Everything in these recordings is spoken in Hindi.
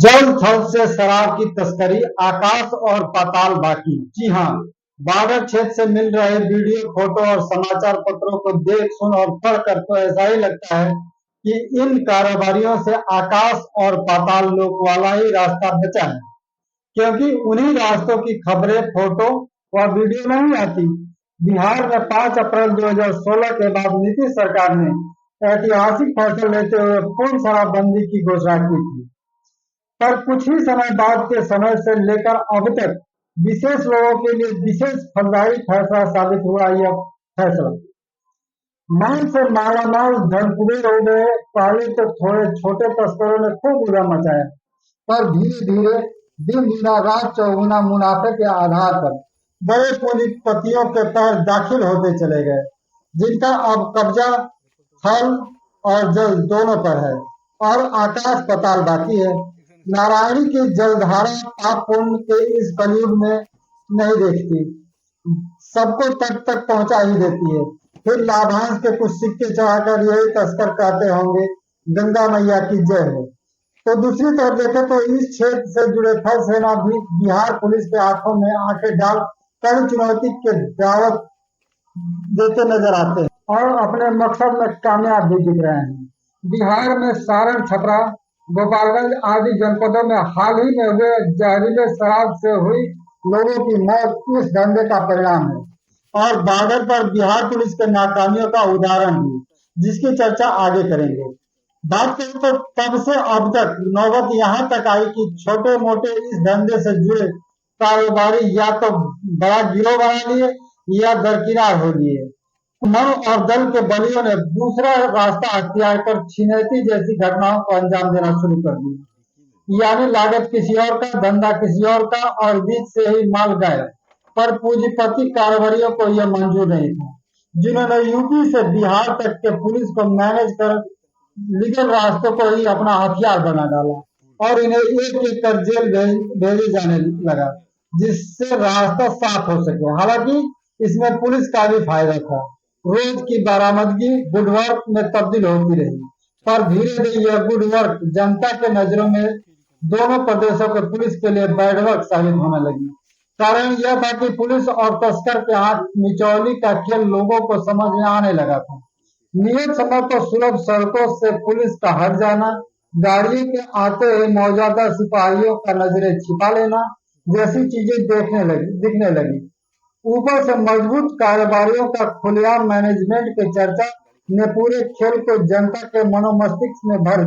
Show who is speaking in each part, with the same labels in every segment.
Speaker 1: जल थल से शराब की तस्करी, आकाश और पाताल बाकी। जी हाँ, बॉर्डर क्षेत्र से मिल रहे वीडियो, फोटो और समाचार पत्रों को देख, सुन और पढ़कर तो ऐसा ही लगता है कि इन कारोबारियों से आकाश और पाताल लोक वाला ही रास्ता बचा है, क्योंकि उन्हीं रास्तों की खबरें, फोटो और वीडियो नहीं आती। बिहार में 5 अप्रैल 2016 के बाद नीतीश सरकार ने ऐतिहासिक फैसला लेते हुए पूर्ण शराबबंदी की घोषणा की थी, पर कुछ ही समय बाद के समय से लेकर अब तक विशेष लोगों के लिए विशेष फलदायी फैसला साबित हुआ। यह फैसला मान से मालामाल धनकुबेर हो गए। पहले तो थोड़े छोटे तस्करों ने खूब उधम मचाया, पर धीरे धीरे दिन गुना रात चौगुना मुनाफे के आधार पर बड़े पूंजीपतियों के पैर दाखिल होते चले गए, जिनका अब कब्जा थल और जल दोनों पर है, और आकाश पाताल बाकी है। नारायणी की जलधारा पाप पुण्य के इस कलयुग में नहीं देखती, सबको तट तक पहुंचा ही देती है। फिर लाभांश के कुछ सिक्के चढ़ाकर यही तस्कर कहते होंगे गंगा मैया की जय हो। तो दूसरी तरफ देखें तो इस क्षेत्र से जुड़े थल सेना भी बिहार पुलिस के आंखों में आंखें डाल कड़ी चुनौती के दावत देते नजर आते हैं और अपने मकसद में कामयाब भी दिख रहे हैं। बिहार में सारण, छपरा, गोपालगंज आदि जनपदों में हाल ही में हुए जहरीले शराब से हुई लोगों की मौत इस धंधे का परिणाम है, और बॉर्डर पर बिहार पुलिस के नाकामियों का उदाहरण भी, जिसकी चर्चा आगे करेंगे। बात करें तो तब से अब तक नौबत यहाँ तक आई कि छोटे मोटे इस धंधे से जुड़े कारोबारी या तो बड़ा गिरोह बना लिए या दरकिनार हो लिए। मन और दल के बलियों ने दूसरा रास्ता अख्तियार कर छिनैती जैसी घटनाओं को अंजाम देना शुरू कर दिया, यानी लागत किसी और का, धंधा किसी और का, और बीच से ही माल गायब। पर पूंजीपति कारोबारियों को यह मंजूर नहीं था, जिन्होंने यूपी से बिहार तक के पुलिस को मैनेज कर लीगल रास्तों को ही अपना हथियार बना डाला, और इन्हें एक एक कर जेल भेजे जाने लगा, जिससे रास्ता साफ हो सके। हालांकि इसमें पुलिस का भी फायदा था। रोज की बरामदगी गुड वर्क में तब्दील होती रही, पर धीरे धीरे यह गुड वर्क जनता के नजरों में दोनों प्रदेशों के पुलिस के लिए बैड वर्क साबित होने लगी। कारण यह था कि पुलिस और तस्कर के हाथ मिचौली का खेल लोगों को समझ में आने लगा था। नियत समय पर सुलभ सड़कों से पुलिस का हट जाना, गाड़ियों के आते हुए मौजूदा सिपाहियों का नजरें छिपा लेना जैसी चीजें दिखने लगी। ऊपर से मजबूत कारोबारियों का खुलेआम मैनेजमेंट की चर्चा ने पूरे खेल को जनता के मनोमस्तिष्क में भर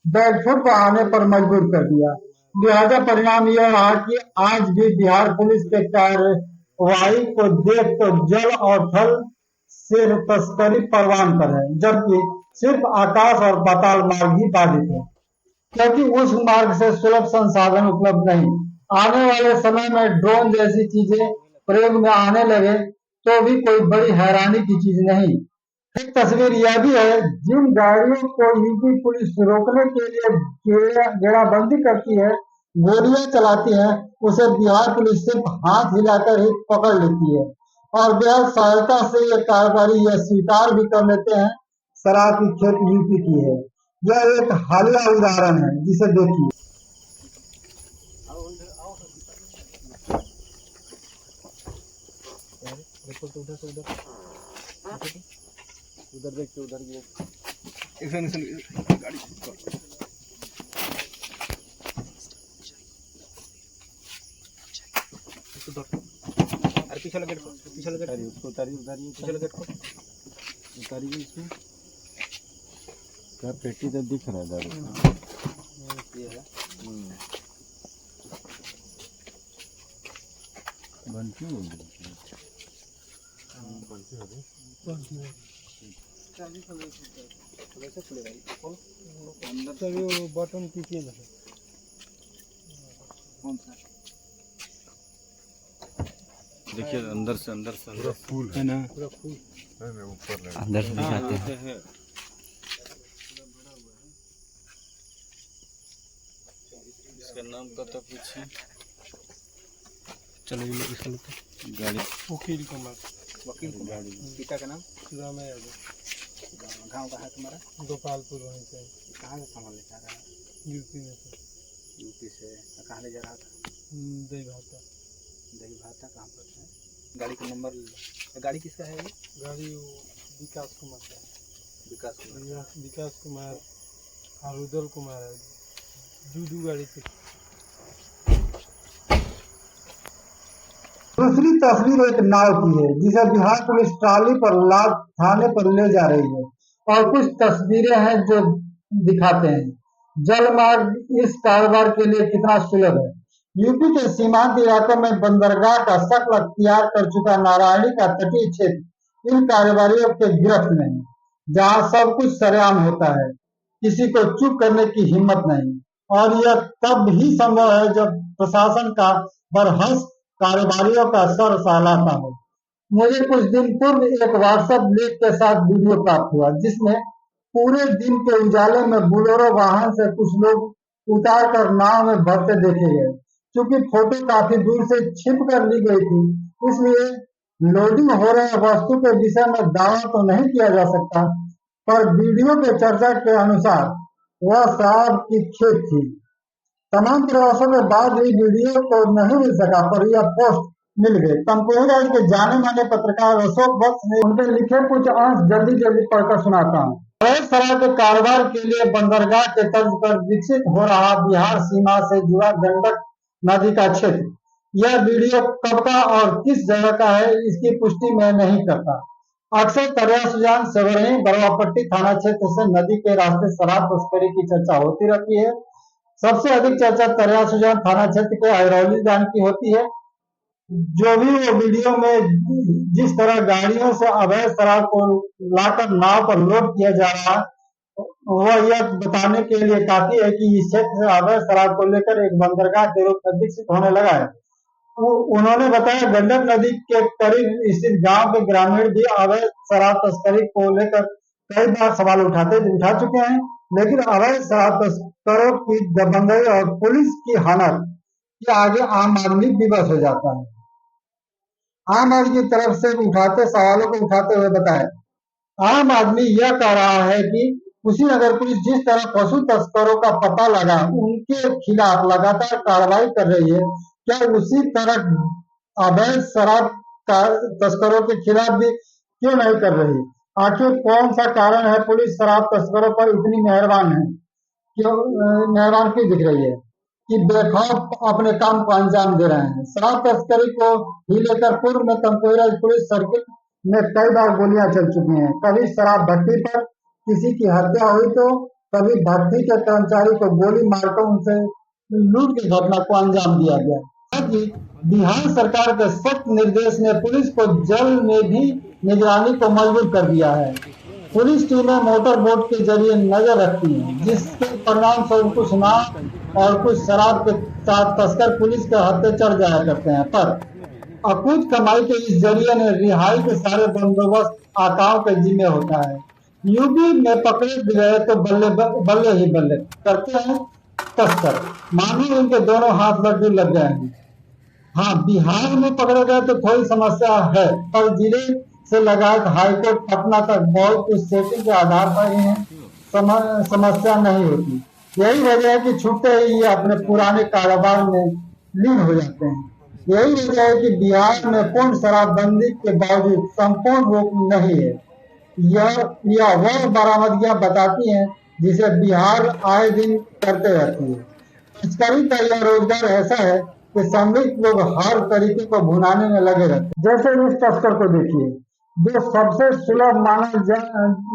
Speaker 1: बैकफुट पर आने पर मजबूर कर दिया। लिहाजा परिणाम यह रहा कि आज भी बिहार पुलिस के कार्रवाई को देख तो जल और थल से तस्करी परवान पर है, जबकि सिर्फ आकाश और पाताल मार्ग ही बाधित है, क्योंकि उस मार्ग से सुलभ संसाधन उपलब्ध नहीं। आने वाले समय में ड्रोन जैसी चीजें प्रयोग में आने लगे तो भी कोई बड़ी हैरानी की चीज नहीं। एक तस्वीर यह भी है, जिन गाड़ियों को यूपी पुलिस रोकने के लिए घेराबंदी करती है, गोलियां चलाती है, उसे बिहार पुलिस सिर्फ हाथ हिलाकर ही पकड़ लेती है, और बेहद सहायता से ये कारोबारी यह स्वीकार भी कर लेते हैं शराब की खेप यूपी की है। यह एक हालिया उदाहरण है, जिसे देखिए।
Speaker 2: उधर देखिए, उधर भी गाड़ी अरे पीछे लगे उसको उतारिए पीछे लगे उतारिए इसमें क्या पेटी तो दिख रहा है दारू बनती हो अंदर से वो बटन कीजिए ना, कौन सा देखिए अंदर से पूरा फूल है ना, पूरा फूल है ऊपर अंदर से दिखाते हैं। इसका नाम पता पूछिए, चलो ये इसका गाड़ी वकील कुमार गाड़ी पिता का नाम राम यादव। गाँव का है तुम्हारा? गोपालपुर। वहीं से कहाँ से सामान लेकर आ रहा है? यूपी में से। यूपी से कहाँ ले जा रहा था?
Speaker 3: दही भाता।
Speaker 2: दही भाता कहाँ पर है? गाड़ी का नंबर ले लो। गाड़ी किसका है ये?
Speaker 3: गाड़ी वो विकास कुमार का है।
Speaker 2: विकास कुमार।
Speaker 3: विकास कुमार और रुदल कुमार है। दू गाड़ी थी।
Speaker 1: दूसरी तस्वीर एक नाव की है जिसे बिहार पुलिस ट्राली पर लाद थाने पर ले जा रही है और कुछ तस्वीरें हैं जो दिखाते हैं जलमार्ग इस कारोबार के लिए कितना सुलभ है। यूपी के सीमांत इलाकों में बंदरगाह का शक्ल अख्तियार कर चुका नारायणी का तटीय क्षेत्र इन कारोबारियों के गिरफ्त में है, जहां सब कुछ सरेआम होता है, किसी को चुप करने की हिम्मत नहीं। और यह तब ही संभव है जब प्रशासन का बरहस कारोबारियों का सर सहलाता हो। मुझे कुछ दिन पूर्व एक व्हाट्सएप लिंक के साथ वीडियो प्राप्त हुआ जिसमें पूरे दिन के उजाले में बोलेरो वाहन से कुछ लोग उतार कर नाव में भरते देखे गए। चूंकि फोटो काफी दूर से छिप कर ली गई थी, इसलिए लोडिंग हो रहे वस्तु के विषय में दावा तो नहीं किया जा सकता, पर वीडियो के चर्चा के अनुसार वह शराब की खेप थी। तमाम प्रयासों के बाद भी वीडियो तो नहीं मिल सका, पर यह पोस्ट मिल गई। तमकुहीगंज के जाने माने पत्रकार अशोक वत्स ने उनके लिखे कुछ अंश जल्दी पढ़कर सुनाता हूँ। अवैध शराब के कारोबार के लिए बंदरगाह के तर्ज पर विकसित हो रहा बिहार सीमा से जुड़ा गंडक नदी का क्षेत्र। यह वीडियो कब का और किस जगह का है इसकी पुष्टि मैं नहीं करता। अक्सर तरह सुजान सेवरही बरवापट्टी थाना क्षेत्र से नदी के रास्ते शराब तस्करी की चर्चा होती रहती है। सबसे अधिक चर्चा तरह सुजान थाना क्षेत्र के अहिरौली गांव की होती है। जो भी वो वीडियो में जिस तरह गाड़ियों से अवैध शराब को लाकर नाव पर लोड किया जा रहा वह यह बताने के लिए काफी है कि इस क्षेत्र से अवैध शराब को लेकर एक बंदरगाह के रूप में विकसित होने लगा है। उन्होंने बताया गंडक नदी के करीब स्थित गांव के ग्रामीण भी अवैध शराब तस्करी को लेकर कई बार सवाल उठा चुके हैं, लेकिन अवैध शराब तस्करों की दबंगई और पुलिस की हनन के आगे आम आदमी विवश हो जाता है। आम आदमी की तरफ से उठाते सवालों को उठाते हुए बताया, आम आदमी यह कह रहा है कि कुशीनगर पुलिस जिस तरह पशु तस्करों का पता लगा उनके खिलाफ लगातार कार्रवाई कर रही है, क्या उसी तरह अवैध शराब तस्करों के खिलाफ भी क्यों नहीं कर रही? आखिर कौन सा कारण है पुलिस शराब तस्करों पर इतनी मेहरबान क्यों दिख रही है कि बेखौफ अपने काम को अंजाम दे रहे हैं? शराब तस्करी को ही लेकर पूर्व में तमकुहीगंज पुलिस सर्किल में कई बार गोलियां चल चुकी हैं। कभी शराब भट्टी पर किसी की हत्या हुई तो कभी भट्टी के कर्मचारी को गोली मारकर उनसे लूट की घटना को अंजाम दिया गया। हालांकि बिहार सरकार के सख्त निर्देश ने पुलिस को जल में भी निगरानी को मजबूर कर दिया है। पुलिस टीमें मोटर बोट के जरिए नजर रखती हैं, जिसके परिणाम स्वरूप कुछ नाव और कुछ शराब के साथ तस्कर पुलिस के हत्थे चढ़ जाया करते हैं, पर अकूत कमाई के इस जरिए ने रिहाई के सारे बंदोबस्त आकाओं के जिम्मे होता है। यूपी में पकड़े गए तो बल्ले ही बल्ले करते हैं तस्कर, मानो उनके दोनों हाथ लड्डू लग गए हैं। हाँ, बिहार में पकड़े गए तो थोड़ी समस्या है, पर जिले से लगाकर हाईकोर्ट पटना तक बहुत कुछ सेटिंग के आधार पर ही समस्या नहीं होती। यही वजह है कि छूटते ही ये अपने पुराने कारोबार में लीन हो जाते हैं। यही वजह है कि बिहार में पूर्ण शराबबंदी के बावजूद संपूर्ण रोक नहीं है। यह वह बरामदगियां बताती हैं जिसे बिहार आए दिन करते रहती है। तस्करी का यह रोजगार ऐसा है कि संदिग्ध लोग हर तरीके को भुनाने में लगे रहते हैं। जैसे इस तस्कर को देखिए, जो सबसे सुलभ माना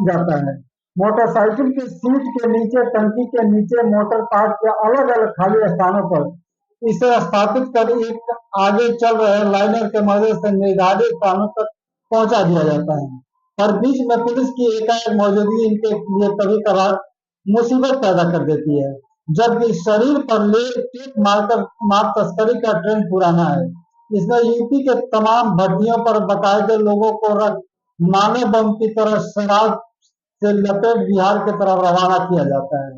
Speaker 1: जाता है। मोटरसाइकिल की सीट के नीचे, टंकी के नीचे, मोटर पार्क के अलग अलग खाली स्थानों पर इसे स्थापित कर एक आगे चल रहे लाइनर के मदद से निर्धारित स्थानों तक पहुंचा दिया जाता है, पर बीच में पुलिस की एकाएक मौजूदगी इनके लिए कभी कभार मुसीबत पैदा कर देती है। जबकि शरीर पर टेप मार तस्करी का ट्रेंड पुराना है। इसमें यूपी के तमाम भट्टियों पर बाकायदे लोगों को रख मानव बम की तरह शराब से लपेट बिहार की तरफ रवाना किया जाता है,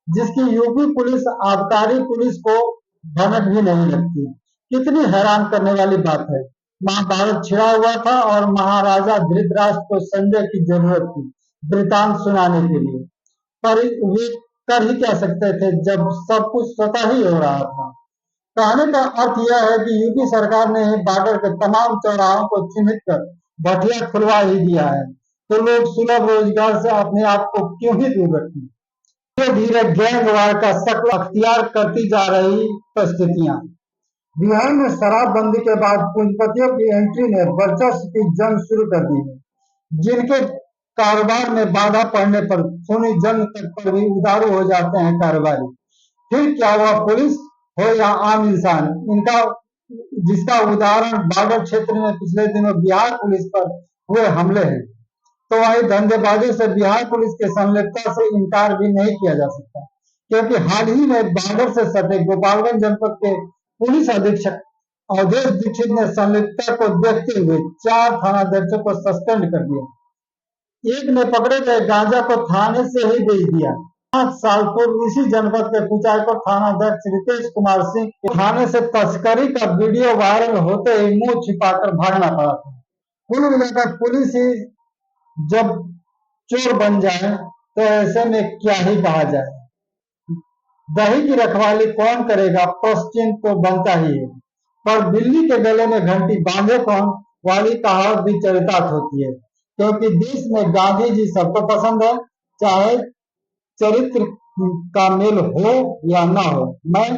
Speaker 1: जिसकी यूपी पुलिस आबकारी पुलिस को भनक भी नहीं लगती। कितनी हैरान करने वाली बात है। महाभारत छिड़ा हुआ था और महाराजा धृतराष्ट्र को संजय की जरूरत थी वृतांत सुनाने के लिए, पर वे कर ही क्या सकते थे जब सब कुछ स्वतः ही हो रहा था। कहने का अर्थ यह है कि यूपी सरकार ने बॉर्डर के तमाम चौराहों को चिन्हित कर भटिया खुलवा ही दिया है, तो लोग सुलभ रोजगार से अपने आप को क्यों ही दूर रखें। धीरे धीरे गैंगवार का शक्ल अख्तियार करती जा रही परिस्थितियां। बिहार में शराबबंदी के बाद पूंजीपतियों की एंट्री ने वर्चस्व की जंग शुरू कर दी है, जिनके कारोबार में बाधा पड़ने पर खूनी जंग तक पर भी उधारू हो जाते हैं कारोबारी। फिर क्या वह पुलिस हो या आम इंसान, इनका जिसका उदाहरण बॉर्डर क्षेत्र में पिछले दिनों बिहार पुलिस पर हुए हमले हैं। तो वही धंधेबाजों से बिहार पुलिस के संलिप्तता से इनकार भी नहीं किया जा सकता, क्योंकि हाल ही में बॉर्डर से सटे गोपालगंज जनपद के पुलिस अधीक्षक अवधेश दीक्षित ने संलिप्तता को देखते हुए 4 थानाध्यक्षों को सस्पेंड कर दिया। एक ने पकड़े गए गांजा को थाने से ही भेज दिया। 5 साल पूर्व इसी जनपद के कुचायकोट थानाध्यक्ष रितेश कुमार सिंह के थाने से तस्करी का वीडियो वायरल होते ही मुंह छिपाकर भागना पड़ा था। कुल मिलाकर पुलिस ही जब चोर बन जाए तो ऐसे में क्या ही कहा जाए। दही की रखवाली कौन करेगा, प्रश्न तो बनता ही है, पर बिल्ली के गले में घंटी बांधे कौन वाली कहावत भी चरितार्थ होती है, क्योंकि देश में गांधी जी सबको पसंद है, चाहे चरित्र का मेल हो या ना हो। मैं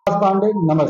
Speaker 1: पांडे, नमस्कार।